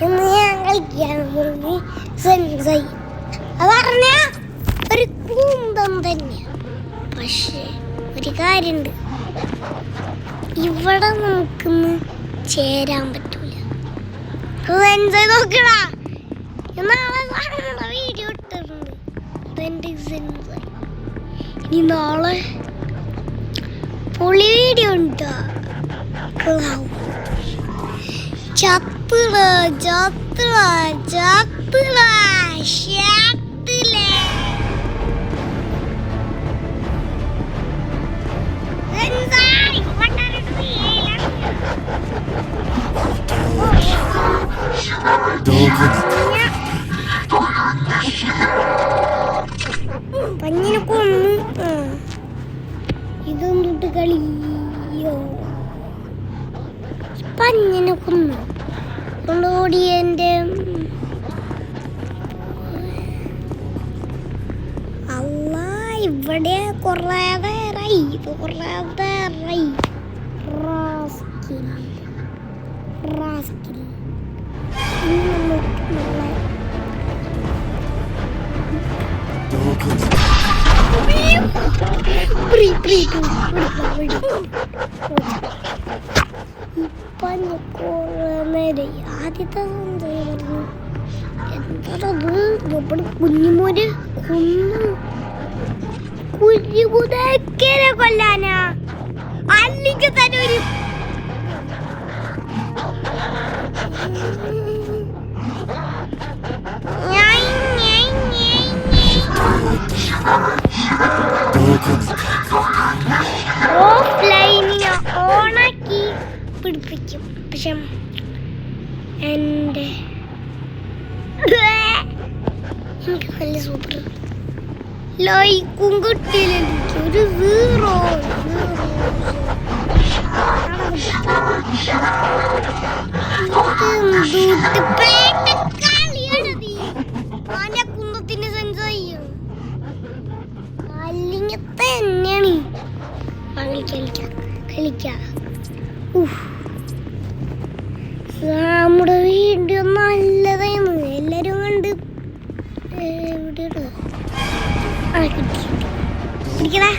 ഇന്ന് ഞാൻ കളിക്കാൻ പോകുന്നത് സെൻസൈ. അത് പറഞ്ഞാ ഒരു കുന്തം തന്നെയാണ്. പക്ഷേ ഒരു കാര്യമുണ്ട്, ഇവിടെ നമുക്കിന്ന് ചേരാൻ പറ്റൂല. സെൻസൈ നോക്കടാ, നാളെ വീഡിയോ ഇട്ടിട്ടുണ്ട്. ഇതെൻ്റെ സെൻസൈ. ഇനി നാളെ പൊളി വീഡിയോ ഉണ്ടോ? ചത്തുള ചത്തുള ചത്തുള ഷാത്തിലെ പഞ്ഞിനെ കൊന്നു. ഇതൊന്നിട്ട് കളിയോ? പഞ്ഞിനെ കൊന്നു കൊണ്ടോടി. എൻ്റെ അല്ല, ഇവിടെ കുറേ നേരായി. ആദ്യത്തെ എന്താണത്? ഇവിടെ കുഞ്ഞുമോര് കുഞ്ഞുകുതക്കരെ കൊല്ലാനാ? അല്ലെങ്കിൽ തന്നെ ഒരു ഓഫ്ലൈനിനെ ഓണാക്കി പിടിപ്പിക്കും. പക്ഷെ എൻ്റെ എനിക്ക് നല്ല സൂപ്പർ ലൈക്കും കിട്ടിയില്ല. എനിക്ക് ഒരു സീറോ കുന്തത്തിന് സെൻസ് ചെയ്യും. അല്ലെങ്കിൽ തന്നെയാണ് കളിക്കാം. നമ്മുടെ വീഡിയോ നല്ലതായിരുന്നു. എല്ലാരും കണ്ട് പിടിക്കടാ.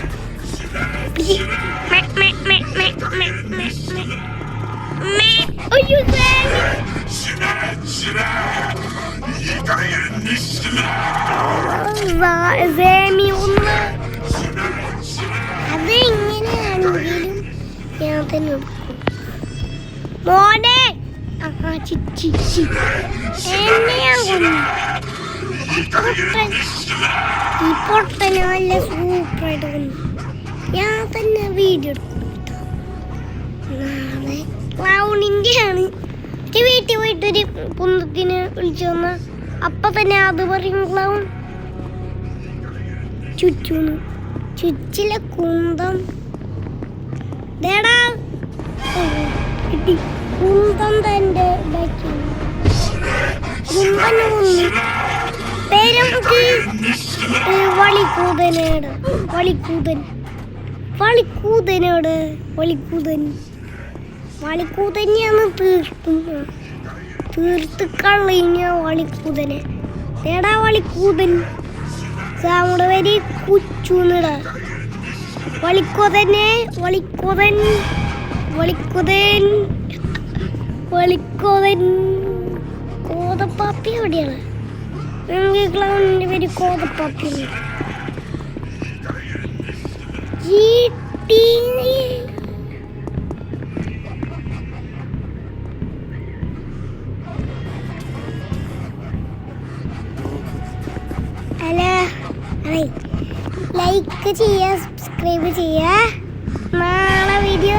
അതെങ്ങനെയാണെങ്കിലും ഞാൻ തന്നെ എടുക്കും. മോനെ എന്നെ ഞാൻ കൊന്നു. ഈ പൊട്ടനെ നല്ല സൂപ്പറായിട്ട് കൊന്നു. ഞാൻ തന്നെ വീഡിയോ എടുക്കും. നാളെ ക്ലൗണിൻ്റെ ആണ്. വീട്ടിൽ പോയിട്ടൊരു കുന്തത്തിന് വിളിച്ചു വന്ന അപ്പൊ തന്നെ അത് പറയും ക്ലൗൺ ചുറ്റൂന്ന്. ചുറ്റിലെ കുന്തം കിട്ടി. കുന്തം തൻ്റെ കുന്തനെ കൊന്നു. പേരമുക്ക് വളിക്കൂതനെയാണ് തീർത്ത് കളഞ്ഞ വളിക്കൂതനെ. ഏടാ വളിക്കൂതൻ? നമ്മുടെ വരി കുച്ചൂന്നിടാ. വളിക്കൂതനെ കോതപ്പാപ്പി എവിടെയാണ്? നമുക്ക് ക്ലൗണിൻ്റെ പേര് കോതപ്പാപ്പി. ലൈക്ക് ചെയ്യുക, സബ്സ്ക്രൈബ് ചെയ്യുക. നാളെ വീഡിയോ